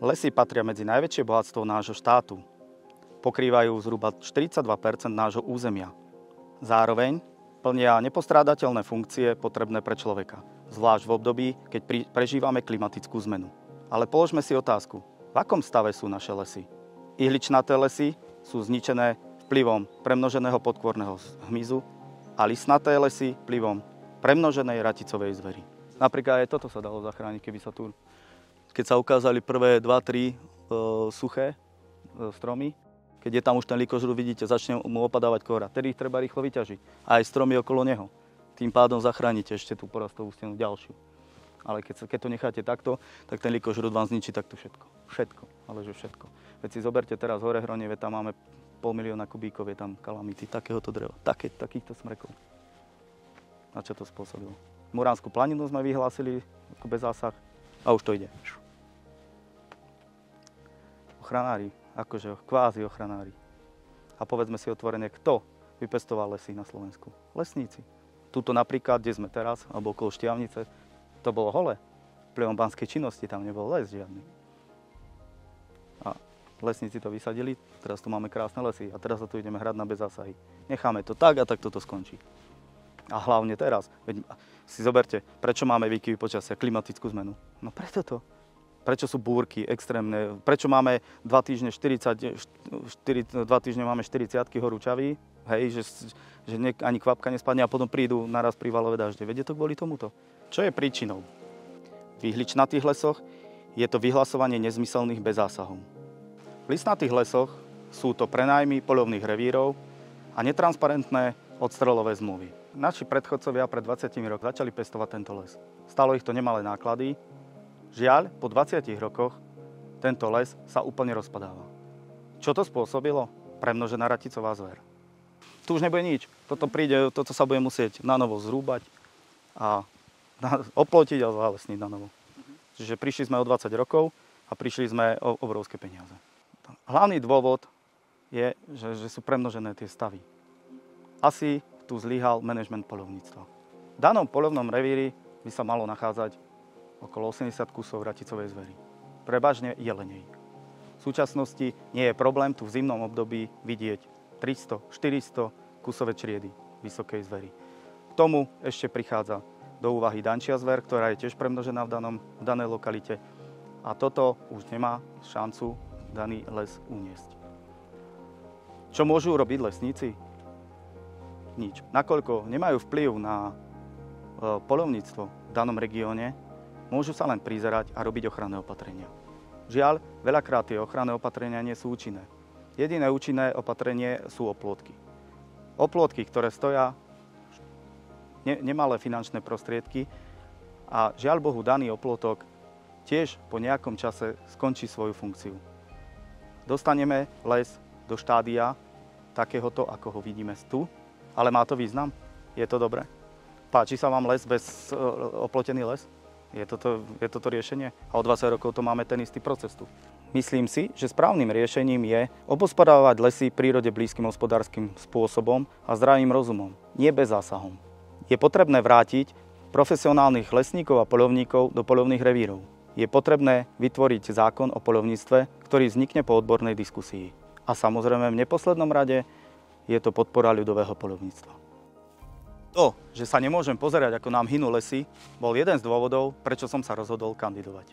Lesy patria medzi najväčšie bohatstvo nášho štátu. Pokrývajú zhruba 42 % nášho územia. Zároveň plnia nepostrádateľné funkcie potrebné pre človeka, zvlášť v období, keď prežívame klimatickú zmenu. Ale položme si otázku, v akom stave sú naše lesy? Ihličnaté lesy sú zničené vplyvom premnoženého podkôrneho hmyzu a listnaté lesy vplyvom premnoženej raticovej zveri. Napríklad aj toto sa dalo zachrániť, keby sa tu, keď sa ukázali prvé 2-3 suché stromy, keď je tam už ten lýkožrút, vidíte, začne mu opadávať kôra. Tedy ich treba rýchlo vyťažiť. A aj stromy okolo neho. Tým pádom zachránite ešte tú porastovú stenu ďalšiu. Ale keď to necháte takto, tak ten lýkožrút vám zničí takto všetko. Všetko, ale že všetko. Veď si zoberte teraz hore Hronie, veď tam máme 500 000 kubíkov, je tam kalamity takéhoto dreva, takýchto smrekov. A čo to spôsobilo? Muránsku planinu sme vyhlásili ako bez zásah a už to ide. Ochranári, akože kvázi ochranári. A povedzme si otvorene, kto vypestoval lesy na Slovensku? Lesníci. Tuto napríklad, kde sme teraz, alebo okolo Štiavnice, to bolo holé. Vplyvom banskej činnosti tam nebol les žiadny. A lesníci to vysadili, teraz tu máme krásne lesy a teraz sa tu ideme hrať na bez zásahy. Necháme to tak a tak toto skončí. A hlavne teraz, veď si zoberte, prečo máme výkyvy počasia, klimatickú zmenu? No preto to. Prečo sú búrky extrémne? Prečo máme 2 týždne 40 máme 40-ky horúčaví? Hej, že ani kvapka nespadne a potom prídu naraz prívalové dažde. Veď je to kvôli tomuto. Čo je príčinou? V ihličnatých lesoch je to vyhlasovanie nezmyselných bez zásahov. V listnatých lesoch sú to prenájmy poľovných revírov a netransparentné odstrelové zmluvy. Naši predchodcovia pred 20 rokmi začali pestovať tento les. Stalo ich to nemalé náklady. Žiaľ, po 20 rokoch tento les sa úplne rozpadáva. Čo to spôsobilo? Premnožená raticová zver. Tu už nebude nič. Toto sa bude musieť na novo zrúbať a oplotiť a zalesniť na novo. Čiže prišli sme o 20 rokov a prišli sme o obrovské peniaze. Hlavný dôvod je, že sú premnožené tie stavy. Asi tu zlyhal manažment poľovníctva. V danom poľovnom revíri by sa malo nachádzať okolo 80 kusov raticovej zvery. Prevažne jelenej. V súčasnosti nie je problém tu v zimnom období vidieť 300-400 kusové čriedy vysokej zvery. K tomu ešte prichádza do úvahy dančia zver, ktorá je tiež premnožená v danej lokalite. A toto už nemá šancu daný les uniesť. Čo môžu robiť lesníci? Nič. Nakoľko nemajú vplyv na poľovníctvo v danom regióne, môžu sa len prizerať a robiť ochranné opatrenia. Žiaľ, veľakrát tie ochranné opatrenia nie sú účinné. Jediné účinné opatrenie sú oplôtky. Oplôtky, ktoré stoja nemalé finančné prostriedky a žiaľ Bohu, daný oplôtok tiež po nejakom čase skončí svoju funkciu. Dostaneme les do štádia takéhoto, ako ho vidíme tu, ale má to význam? Je to dobré? Páči sa vám les bez oplotený les? Je toto riešenie? A o 20 rokov to máme ten istý proces tu. Myslím si, že správnym riešením je obospodarovať lesy prírode blízkym hospodárskym spôsobom a zdravým rozumom, nie bez zásahom. Je potrebné vrátiť profesionálnych lesníkov a poľovníkov do poľovných revírov. Je potrebné vytvoriť zákon o poľovníctve, ktorý vznikne po odbornej diskusii. A samozrejme v neposlednom rade je to podpora ľudového poľovníctva. To, že sa nemôžem pozerať, ako nám hynú lesy, bol jeden z dôvodov, prečo som sa rozhodol kandidovať.